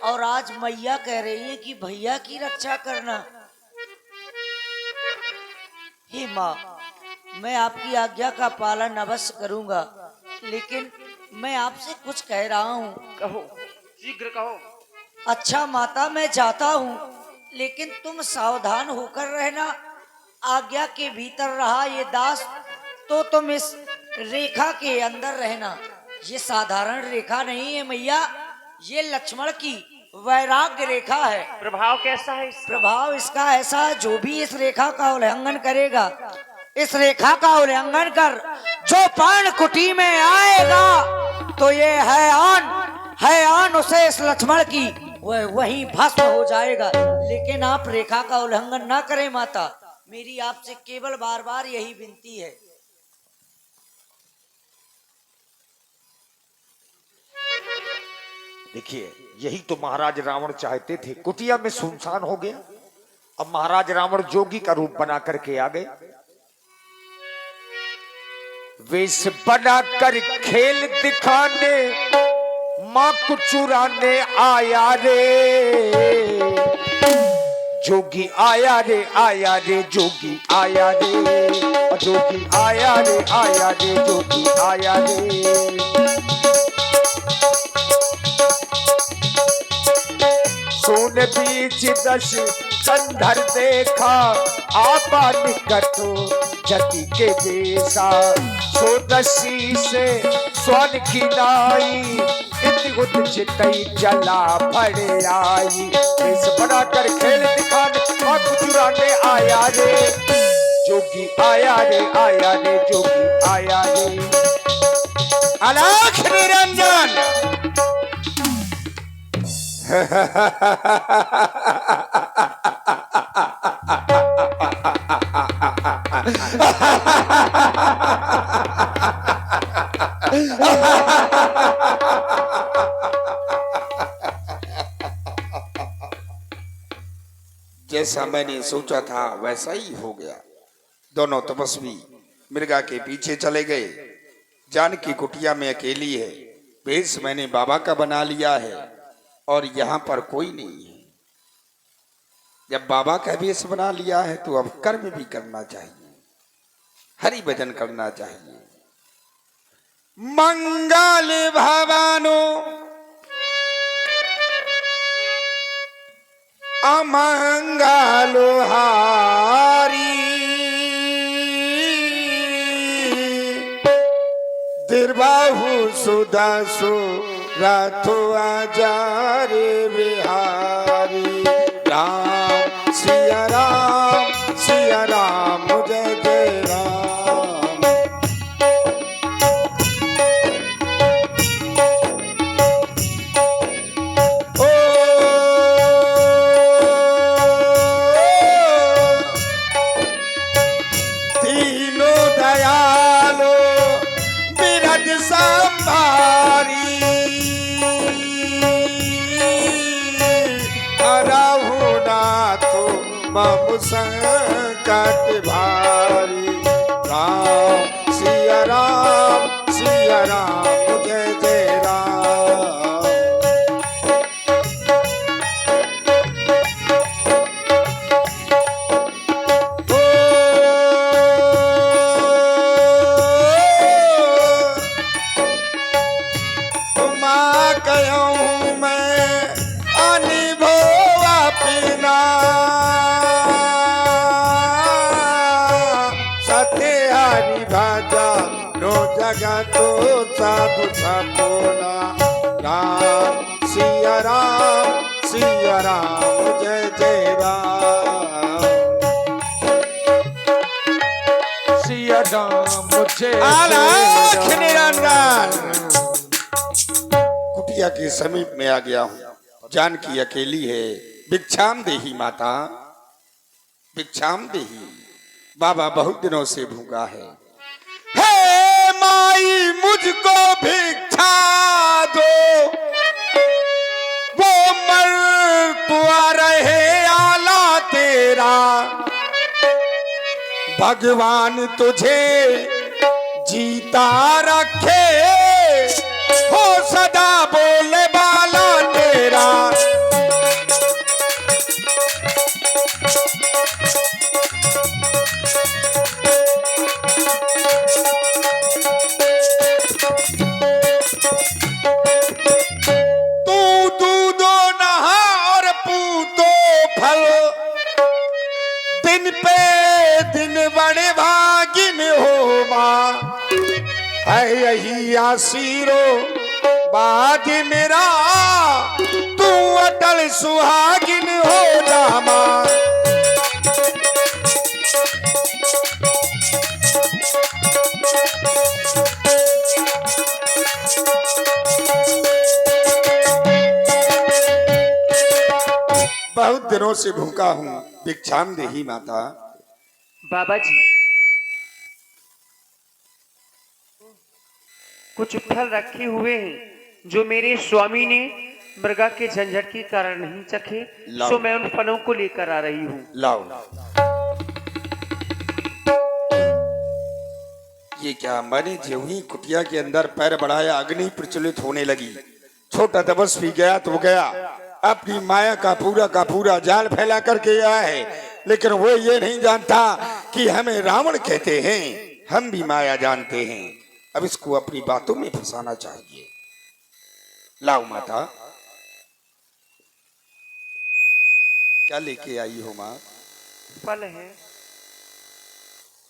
S4: और आज मैया कह रही है कि भैया की रक्षा करना। हे माँ, मैं आपकी आज्ञा का पालन अवश्य करूंगा, लेकिन मैं आपसे कुछ कह रहा हूँ।
S6: कहो, शीघ्र कहो।
S4: अच्छा माता, मैं जाता हूँ, लेकिन तुम सावधान होकर रहना। आज्ञा के भीतर रहा ये दास, तो तुम इस रेखा के अंदर रहना। ये साधारण रेखा नहीं है मैया, ये लक्ष्मण की वैराग्य रेखा है।
S6: प्रभाव कैसा है इसका?
S4: प्रभाव इसका ऐसा है, जो भी इस रेखा का उल्लंघन करेगा, इस रेखा का उल्लंघन कर जो पर्ण कुटी में आएगा, तो ये है आन उसे इस लक्ष्मण की वह वहीं भस्म हो जाएगा। लेकिन आप रेखा का उल्लंघन ना करें माता, मेरी आपसे केवल बार बार यही विनती है।
S5: देखिए, यही तो महाराज रावण चाहते थे। कुटिया में सुनसान हो गया, अब महाराज रावण जोगी का रूप बना करके आ गए। वेश बनाकर खेल दिखाने मां को चुराने आया रे। जोगी आया रे, आया रे, जोगी आया रे, जोगी आया रे, आया रे, जोगी आया रे। सोन बीच दश कंधर देखा, आपा निकट जति के बेसा। सोदसी से स्वर्ण की नाई, इतुत चितई जला भर आई। वेश बनाकर खेल दिखाने मां को चुराने आया रे। जोगी आया रे, आया रे, जोगी आया रे। अलख निरंजन
S2: जैसा मैंने सोचा था वैसा ही हो गया। दोनों तपस्वी मृगा के पीछे चले गए। जानकी कुटिया में अकेली है। वेश मैंने बाबा का बना लिया है और यहाँ पर कोई नहीं है। जब बाबा का वेश बना लिया है तो अब कर्म भी करना चाहिए, हरि भजन करना चाहिए। मंगल भवानो अमंगलो हारी, दुर्बाहु सुदासु राथो आजार बिहारी। राम सिया राम, सिया राम, जय जय राम। ओ तीनों दयालो बिरज संभारी। मम संकट भारी। राम सिया राम, सिया राम, जय जय राम। ओ तुमा कहूँ मैं अनुभव अपना, जगतो सब सपोला। राम सिया राम, सिया राम, जय जय राम।
S5: सिया राम मुझे
S2: अलख निरंजन। कुटिया के समीप में आ गया हूँ। जानकी अकेली है। भिक्षाम देही माता, भिक्षाम देही। बाबा बहुत दिनों से भूखा है। हे माई मुझको भिक्षा दिखा दो, वो मर्तबा रहे आला तेरा। भगवान तुझे जीता रखे, हो सदा बोले बाला तेरा। तू दूधो नहा और पूतो फल, दिन पे दिन बड़े भागिन हो माँ। है यही आशीर्वाद मेरा, तू अटल सुहागिन हो जा माँ। बहुत दिनों से भूखा हूँ, भिक्षाम देही माता।
S6: बाबा जी, कुछ फल रखे हुए हैं जो मेरे स्वामी ने मृगा के झंझट के कारण नहीं चखे,
S2: लाओ।
S6: सो मैं उन फलों को लेकर आ रही हूँ।
S2: लाओ। ये क्या, मैंने ज्यों ही कुटिया के अंदर पैर बढ़ाया अग्नि प्रज्वलित होने लगी। छोटा तपस्वी गया तो गया, अपनी माया का पूरा जाल फैला करके आया है, लेकिन वो ये नहीं जानता कि हमें रावण कहते हैं, हम भी माया जानते हैं। अब इसको अपनी बातों में फंसाना चाहिए। लाओ माता, क्या लेके आई हो माँ?
S6: फल है।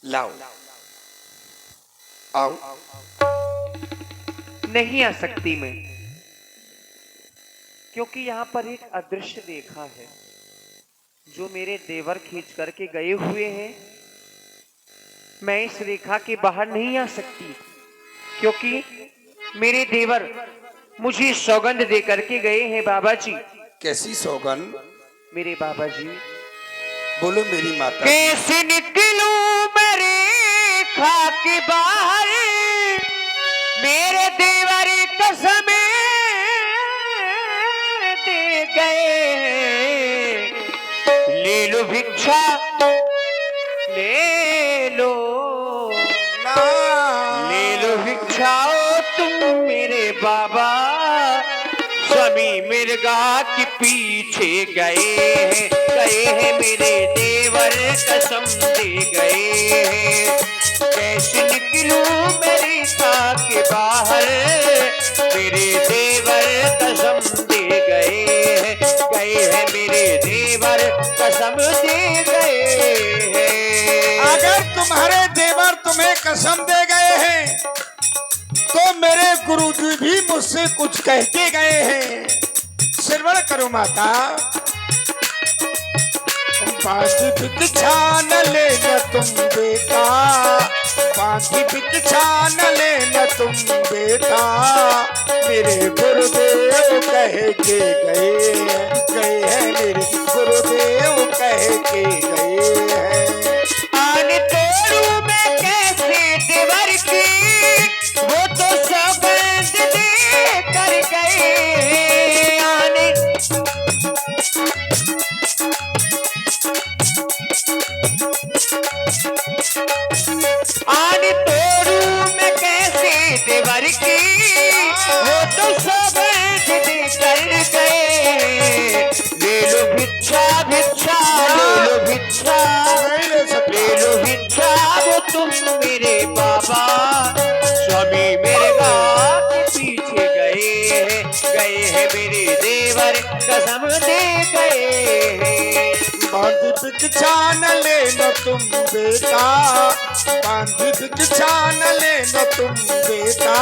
S2: लाओ। आओ।
S6: नहीं आ सकती मैं, क्योंकि यहाँ पर एक अदृश्य रेखा है जो मेरे देवर खींच करके गए हुए हैं। मैं इस रेखा के बाहर नहीं आ सकती, क्योंकि मेरे देवर मुझे सौगंध दे करके गए हैं। बाबा जी,
S2: कैसी सौगंध?
S6: मेरे बाबा जी,
S2: बोलो मेरी माता।
S6: कैसे निकलूं मैं रेखा के बाहर, मेरे देवर कसम दे गए। ले लो भिक्षा, ले लो, ले लो भिक्षा तुम मेरे बाबा। स्वामी मृगा के पीछे गए हैं मेरे देवर कसम दे गए हैं। कैसे निकलूं मैं रेखा के बाहर, मेरे देवर कसम दे गए हैं मेरे देवर कसम दे गए हैं।
S2: अगर तुम्हारे देवर तुम्हें कसम दे गए हैं तो मेरे गुरुजी भी मुझसे कुछ कह के गए हैं। श्रवण करो माता। बांधी भिक्षा न लेना तुम बेटा, बांधी भिक्षा न लेना तुम बेटा। मेरे गुरुदेव कह के गए हैं, मेरे गुरुदेव कह के गए हैं।
S6: आने तोड़ू मैं कैसे देवर की, वो तो सौगंध दे कर गए। आने तोड़ू मैं कैसे देवर की, वो तो सौगंध दे कर गए। ले लो भिक्षा भिक्षा, ले लो भिक्षा, ले लो भिक्षा वो तुम मेरे बाबा। स्वामी मृगा के पीछे गए हैं मेरे देवर कसम दे गए हैं।
S2: बांधी भिक्षा न लेना तुम बेटा, बांधी भिक्षा न लेना तुम बेटा।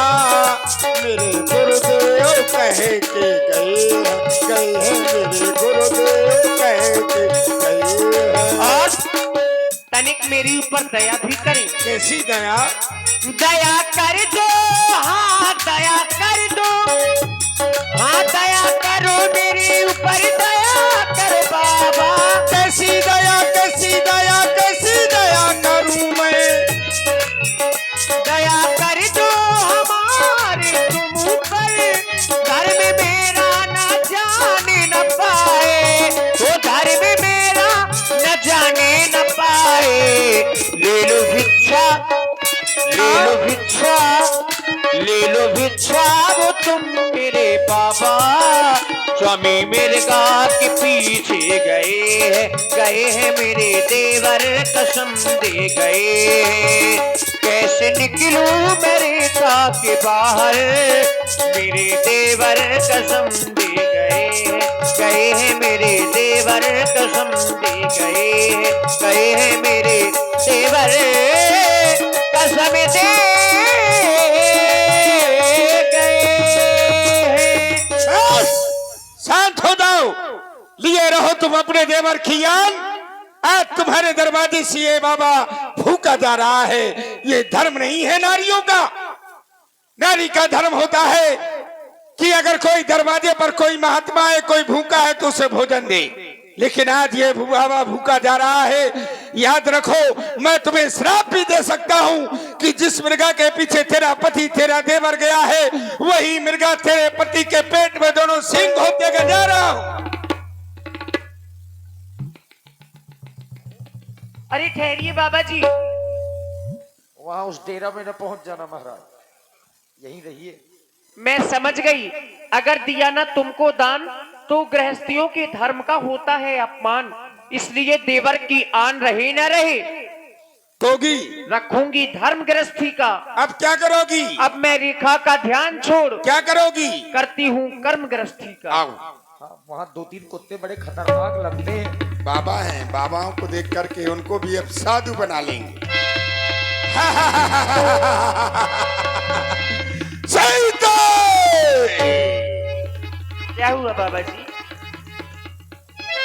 S2: मेरे गुरुदेव कह के गए हैं, मेरे गुरुदेव कह के गए हैं।
S6: और तनिक मेरे ऊपर दया भी करें।
S2: कैसी दया?
S6: दया कर दो, हाँ दया कर दो, हाँ दया करो मेरे ऊपर दया कर बाबा।
S2: कैसी दया, कैसी दया, कैसी दया करूं मैं?
S6: दया कर दो हमारे तुम
S5: ले लो भिक्षा, ले लो भिक्षा वो तुम मेरे बाबा। स्वामी मिर्गा के पीछे गए हैं मेरे देवर कसम दे गए। कैसे निकलूं मैं रेखा के बाहर, मेरे देवर कसम दे गए हैं मेरे देवर कसम दे गए हैं मेरे देवर कसम दे
S2: शांत हो जाओ, लिए रहो तुम अपने देवर की यान। आज तुम्हारे दरवाजे से ये बाबा भूखा जा रहा है। ये धर्म नहीं है नारियों का। नारी का धर्म होता है कि अगर कोई दरवाजे पर कोई महात्मा है, कोई भूखा है तो उसे भोजन दे। लेकिन आज ये बाबा भूखा जा रहा है। याद रखो, मैं तुम्हें श्राप भी दे सकता हूं कि जिस मृगा के पीछे तेरा पति तेरा देवर गया है, वही मृगा तेरे पति के पेट में दोनों सींग होते जा रहा हूं।
S6: अरे ठहरिए बाबा जी।
S5: वहां उस डेरा में न पहुंच जाना महाराज, यहीं रहिए।
S6: मैं समझ गई, अगर दिया ना तुमको दान तो गृहस्थियों के धर्म का होता है अपमान, इसलिए देवर की आन रहे न रहे
S2: कोगी
S6: रखूंगी धर्म गृहस्थी का।
S2: अब क्या करोगी?
S6: अब मैं रेखा का ध्यान छोड़
S2: क्या करोगी?
S6: करती हूँ कर्म गृहस्थी का।
S2: आओ।
S5: हाँ, वहां 2-3 कुत्ते बड़े खतरनाक लगते हैं।
S2: बाबा हैं, बाबाओं को देख करके उनको भी अब साधु बना लेंगे। सीता!
S6: क्या हुआ बाबा जी?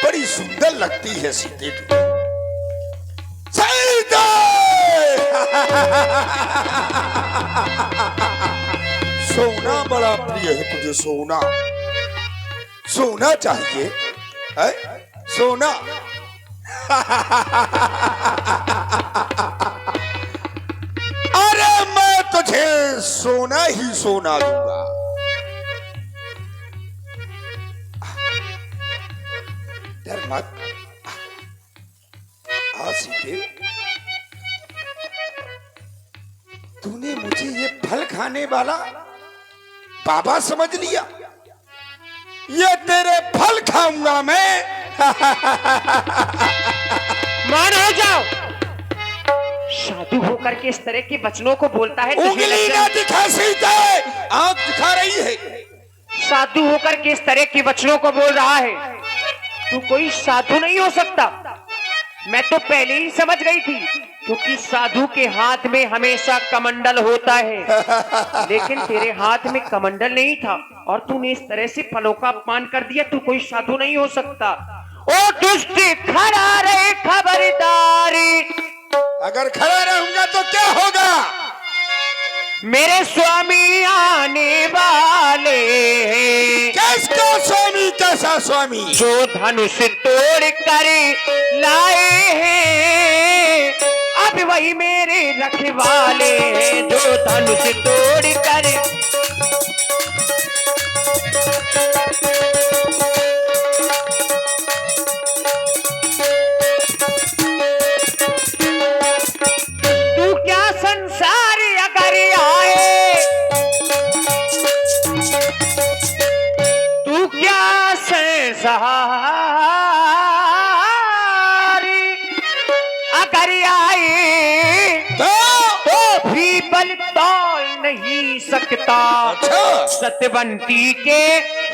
S2: बड़ी सुंदर लगती है सीते तू। सीता! सोना बड़ा प्रिय है तुझे, सोना सोना चाहिए है? सोना। अरे मैं तुझे सोना ही सोना दूंगा। डर मत, सीते, तूने मुझे ये फल खाने वाला बाबा समझ लिया। ये तेरे फल खाऊंगा मैं।
S6: मान हो जाओ। साधु होकर के इस तरह के वचनों को बोलता है।
S2: उंगली ना दिखा सीता, आंख दिखा रही है।
S6: साधु होकर के इस तरह के वचनों को बोल रहा है। तू कोई साधु नहीं हो सकता। मैं तो पहले ही समझ गई थी, क्योंकि साधु के हाथ में हमेशा कमंडल होता है, लेकिन तेरे हाथ में कमंडल नहीं था और तूने इस तरह से फलों का अपमान कर दिया। तू कोई साधु नहीं हो सकता। ओ दुष्ट, खड़ा रहे खबरदारी।
S2: अगर खड़ा रहूंगा तो क्या होगा?
S6: मेरे स्वामी आने वाले हैं।
S2: किसका स्वामी? कैसा स्वामी?
S6: जो धनुष तोड़ कर लाए हैं, अब वही मेरे रखवाले हैं। जो धनुष तोड़ कर तू क्या संसार अगर आए, तू क्या संसार अगर आए तो भी बल तोल नहीं सकता।
S2: अच्छा।
S6: सत्यवंती के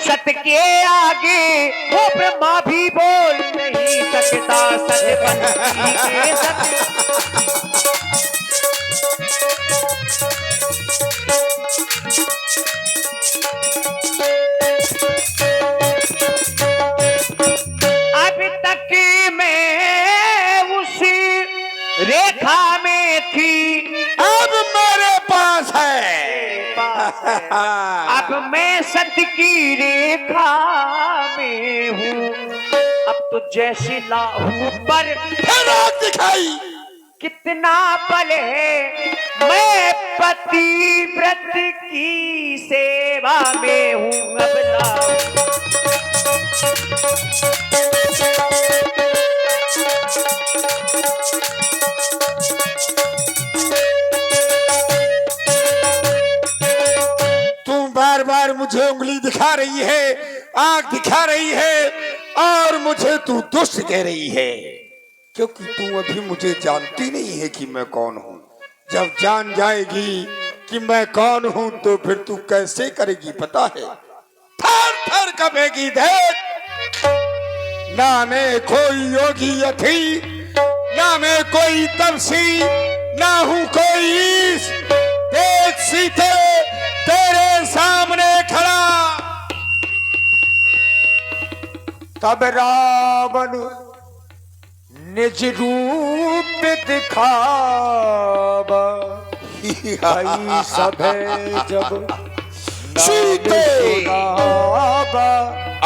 S6: सत्य के आगे वो ब्रह्मा भी बोल नहीं सकता। सत्यवंती के सत्य अब तक मैं उसी रेखा में थी,
S2: अब मेरे पास है।
S6: अब मैं सत्य की रेखा में हूँ। अब तो जैसे लाहू पर
S2: फिर आग दिखाई।
S6: कितना बल है, मैं पतिव्रत की सेवा में हूँ। अब लाहू
S2: मुझे उंगली दिखा रही है, आंख दिखा रही है और मुझे तू दुष्ट कह रही है, क्योंकि तू अभी मुझे जानती नहीं है कि मैं कौन हूं। जब जान जाएगी कि मैं कौन हूं तो फिर तू कैसे करेगी पता है, थर थर कपेगी। देख, ना मैं कोई योगी यथी, ना मैं कोई तपसी, ना हूं कोई ईश। देख सीते, तेरे सामने खड़ा।
S5: तब रावण निज रूप दिखावा, कई सभे जब
S2: सीते,
S5: नावा।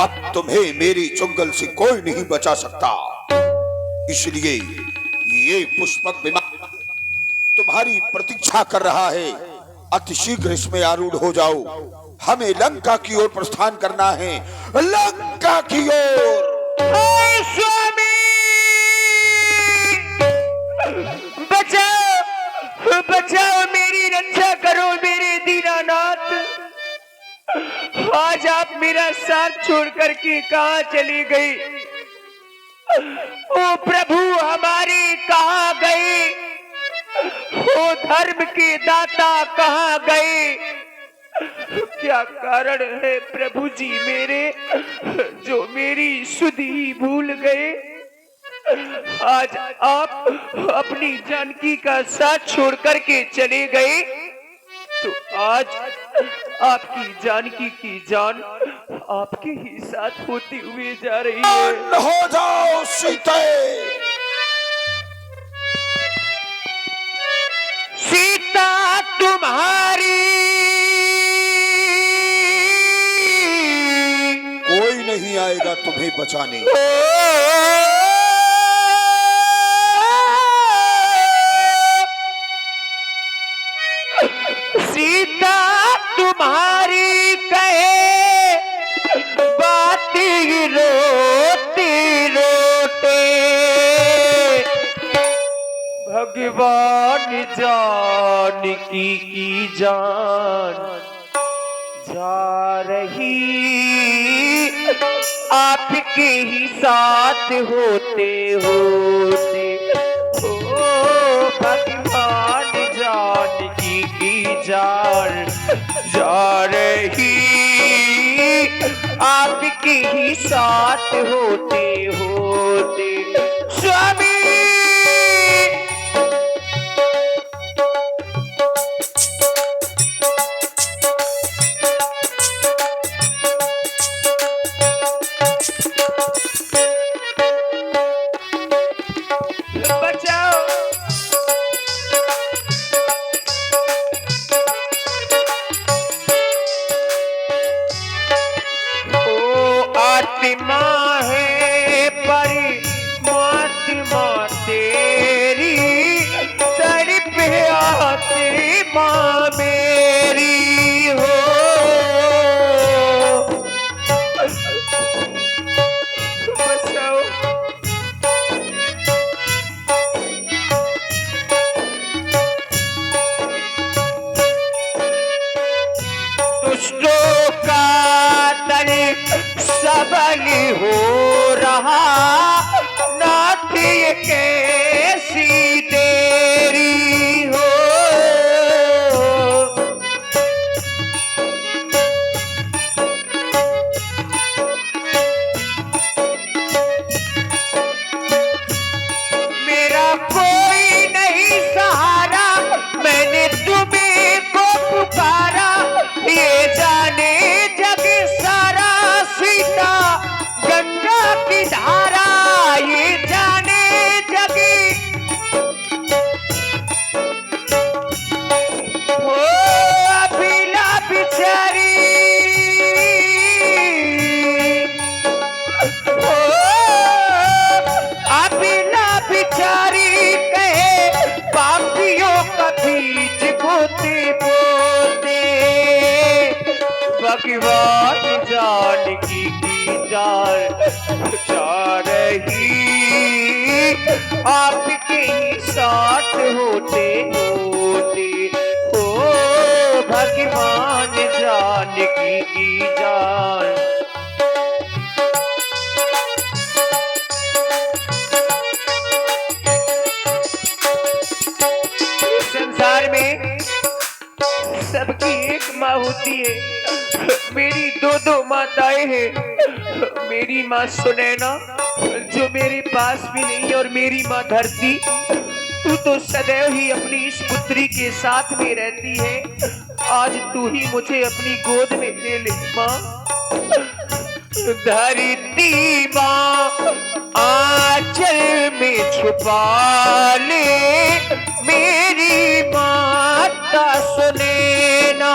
S2: अब तुम्हें मेरी चुंगल से कोई नहीं बचा सकता, इसलिए ये पुष्पक विमान तुम्हारी प्रतीक्षा कर रहा है। अतिशीघ्र इसमें आरूढ़ हो जाओ, हमें लंका की ओर प्रस्थान करना है, लंका की ओर।
S6: स्वामी बचाओ, बचाओ, मेरी रक्षा करो मेरे दीनानाथ। आज आप मेरा साथ छोड़ करके कहाँ चली गई? ओ प्रभु हमारे कहाँ गए? ओ धर्म के दाता कहाँ गए? क्या कारण है प्रभु जी मेरे, जो मेरी सुधि भूल गए? आज आप अपनी जानकी का साथ छोड़ करके चले गए, तो आज आपकी जानकी की जान आपके ही साथ होती हुए जा रही है।
S2: हो जाओ सीते।
S6: सीता तुम्हारी
S2: कोई नहीं आएगा तुम्हें बचाने।
S6: सीता तुम्हारी कहे बाती रोती रोते, भगवान जानकी की जान जा रही, आपके ही साथ होते होते। ओ भगवान जानकी की जान जा रही, आपके ही साथ होते होते। स्वामी आत्मा है परमात्मा तेरी, तड़प आत्मा मेरी हो। बचाओ दुष्टों का तन सबल हो रहा, नाथ ये कैसी देरी हो। मेरा कोई नहीं सहारा, मैंने तुम्हें को पुकारा, ये जाने जग सारा, सीता गंगा की धारा ये जाने जगी। ओ अभिला बिचारी, ओ अभिला बिचारी कहे पापियों का बीज बोते बोते, भगवान जानकी की जान जा रही, आपके ही साथ होते होते। ओ भगवान जानकी की जान। संसार में सबकी एक माँ होती है, मेरी दो माताएं हैं। मेरी माँ सुनैना जो मेरे पास भी नहीं है, और मेरी माँ धरती, तू तो सदैव ही अपनी इस पुत्री के साथ में रहती है। आज तू ही मुझे अपनी गोद में ले ले माँ। धरती माँ आंचल में छुपा ले, मेरी माता सुनैना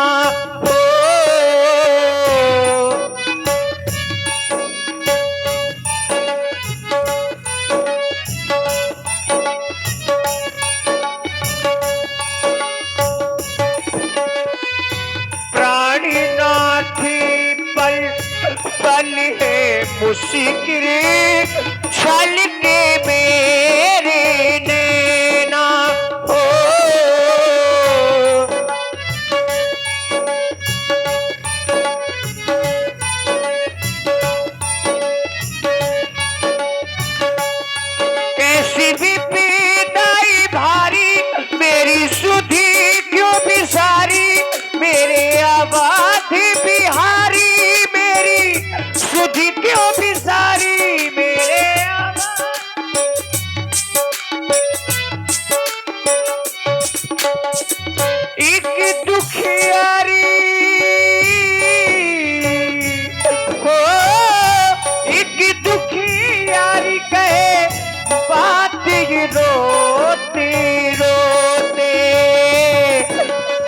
S6: हो। प्राणनाथ पल पल है मुश्किल, छल के मेरे नैना हो। कैसी भी पीड़ाई भारी, मेरी सुधी क्यों भी सारी, मेरे आबाद बिहारी, मेरी सुधी क्यों भी सारी, मेरे आबाद। एक दुखियारी हो, एक दुखियारी कहे बात ये रोते रोते।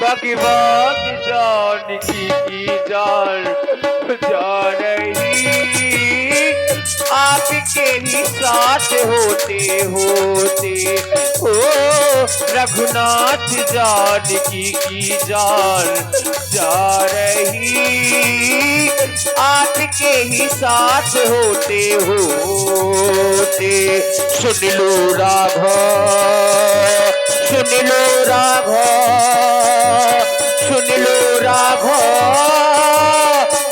S6: भगवान जानकी की जान जा रही, आपके ही साथ होते होते हो। रघुनाथ जानकी की जान जा रही, आपके ही साथ होते होते। सुन लो राघव, सुन लो राघव, सुन लो राघव,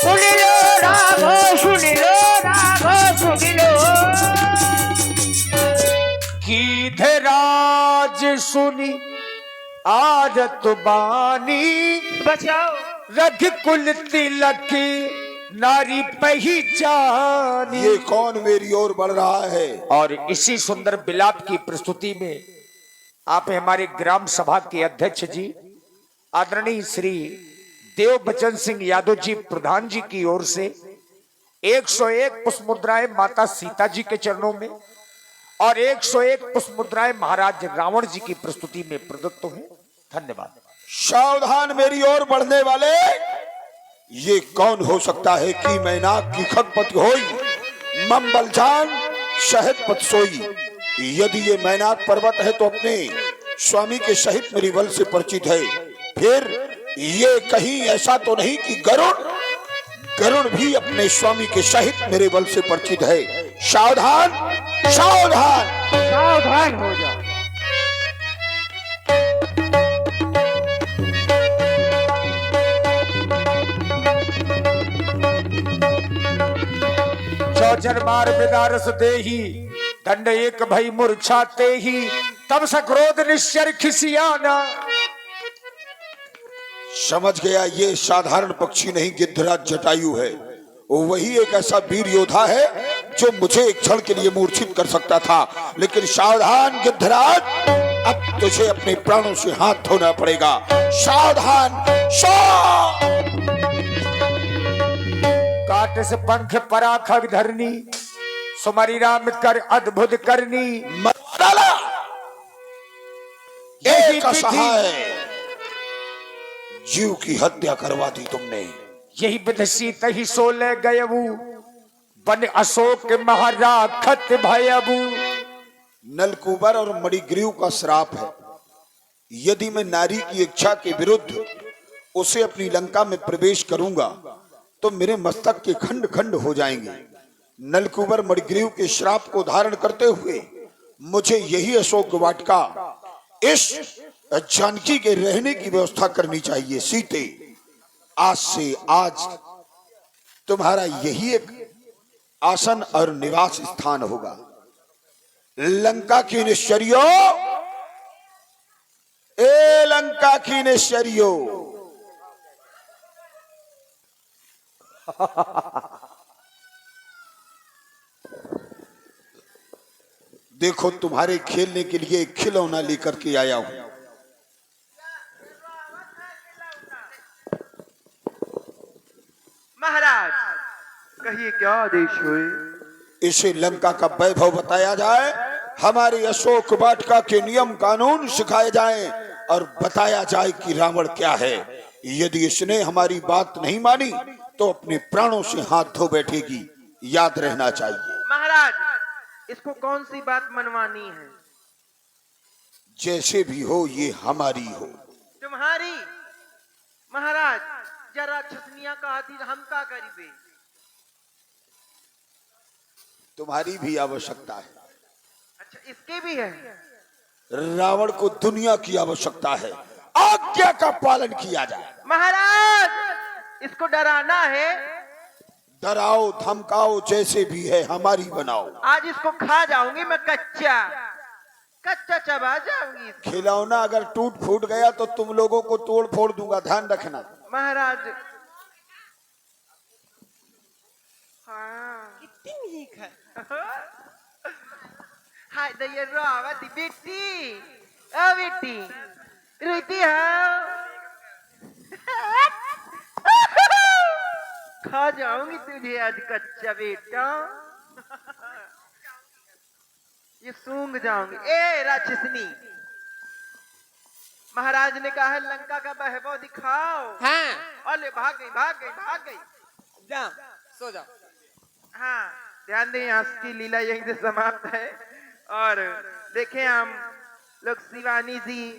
S6: सुन लो राघव, सुन लो राघव, सुन लो।
S5: गीधराज सुनी आदत बानी,
S6: बचाओ
S5: रघुकुल तिलक नारी पहचानी।
S2: ये कौन मेरी ओर बढ़ रहा है?
S5: और इसी सुंदर विलाप की प्रस्तुति में आप हमारे ग्राम सभा के अध्यक्ष जी आदरणीय श्री देव बचन सिंह यादव जी प्रधान जी की ओर से 101 पुष्प मुद्राएं माता सीता जी के चरणों में और 101 पुष्प मुद्राएं महाराज रावण जी की प्रस्तुति में प्रदत्त हैं। धन्यवाद।
S2: सावधान मेरी ओर बढ़ने वाले, ये कौन हो सकता है कि मैनाक की खगपति होई, मंबल जान शहद पत सोई। यदि ये मैनाक पर्वत है तो अपने स्वामी के सहित मेरी बल से परिचित है। फिर ये कहीं ऐसा तो नहीं कि गरुड़ भी अपने स्वामी के सहित मेरे बल से परिचित है। सावधान सावधान
S6: सावधान हो जाओ।
S5: चौचर मार विदारस देही, दंड एक भई मूर्छाते ही, तब सक्रोध निश्चर खिसियाना।
S2: समझ गया, ये साधारण पक्षी नहीं गिद्धराज जटायु है। वही एक ऐसा वीर योद्धा है जो मुझे एक क्षण के लिए मूर्छित कर सकता था। लेकिन सावधान गिद्धराज, अब तुझे अपने प्राणों से हाथ धोना पड़ेगा। सावधान
S5: काट से पंख पराख धरनी, सुमरि राम कर अद्भुत करनी।
S2: मरवाला एक असहाय जीव की हत्या करवा दी तुमने।
S5: यही विधसी तही सोले गयबू, बन अशोक महाराखत भयबू।
S2: नलकूबर और मणिग्रीव का श्राप है। यदि मैं नारी की इच्छा के विरुद्ध उसे अपनी लंका में प्रवेश करूंगा तो मेरे मस्तक के खंड खंड हो जाएंगे। नलकूबर मणिग्रीव के श्राप को धारण करते हुए मुझे यही अशोक वाटिका इस जानकी के रहने की व्यवस्था करनी चाहिए। सीते, आज से आज तुम्हारा यही एक आसन और निवास स्थान होगा। लंका की निश्चरियो, ए लंका की निश्चरियो, देखो तुम्हारे खेलने के लिए एक खिलौना लेकर के आया हूं।
S8: महाराज, कहिए क्या आदेश हुए?
S2: इसे लंका का वैभव बताया जाए, हमारे अशोक वाटिका के नियम कानून सिखाए जाएं और बताया जाए कि रावण क्या है। यदि इसने हमारी बात नहीं मानी तो अपने प्राणों से हाथ धो बैठेगी, याद रहना चाहिए।
S8: महाराज, इसको कौन सी बात मनवानी है?
S2: जैसे भी हो ये हमारी हो।
S8: तुम्हारी? महाराज, जरा छसनिया का हाथी हम का करीबे?
S2: तुम्हारी भी आवश्यकता है।
S8: अच्छा, इसके भी है?
S2: रावण को दुनिया की आवश्यकता है, आज्ञा का पालन किया जाए।
S8: महाराज, इसको डराना है?
S2: डराओ धमकाओ जैसे भी है, हमारी बनाओ।
S8: आज इसको खा जाऊंगी मैं, कच्चा कच्चा चबा जाऊंगी इसको।
S2: खिलौना अगर टूट फूट गया तो तुम लोगों को तोड़ फोड़ दूंगा, ध्यान रखना।
S8: महाराज, हाँ कितनी मीठ है। हाय दया रावती बेटी, ओ बेटी रोती है। खा जाऊंगी तुझे आज कच्चा बेटा, ये सूंघ जाऊंगी। ए राक्षसनी, महाराज ने कहा है लंका का वैभव दिखाओ। हाँ। और ले भाग गई भाग गई भाग गई। जा सो जा। हाँ, ध्यान दें, आज की लीला यहीं से समाप्त है। और देखें हम लोग शिवानी जी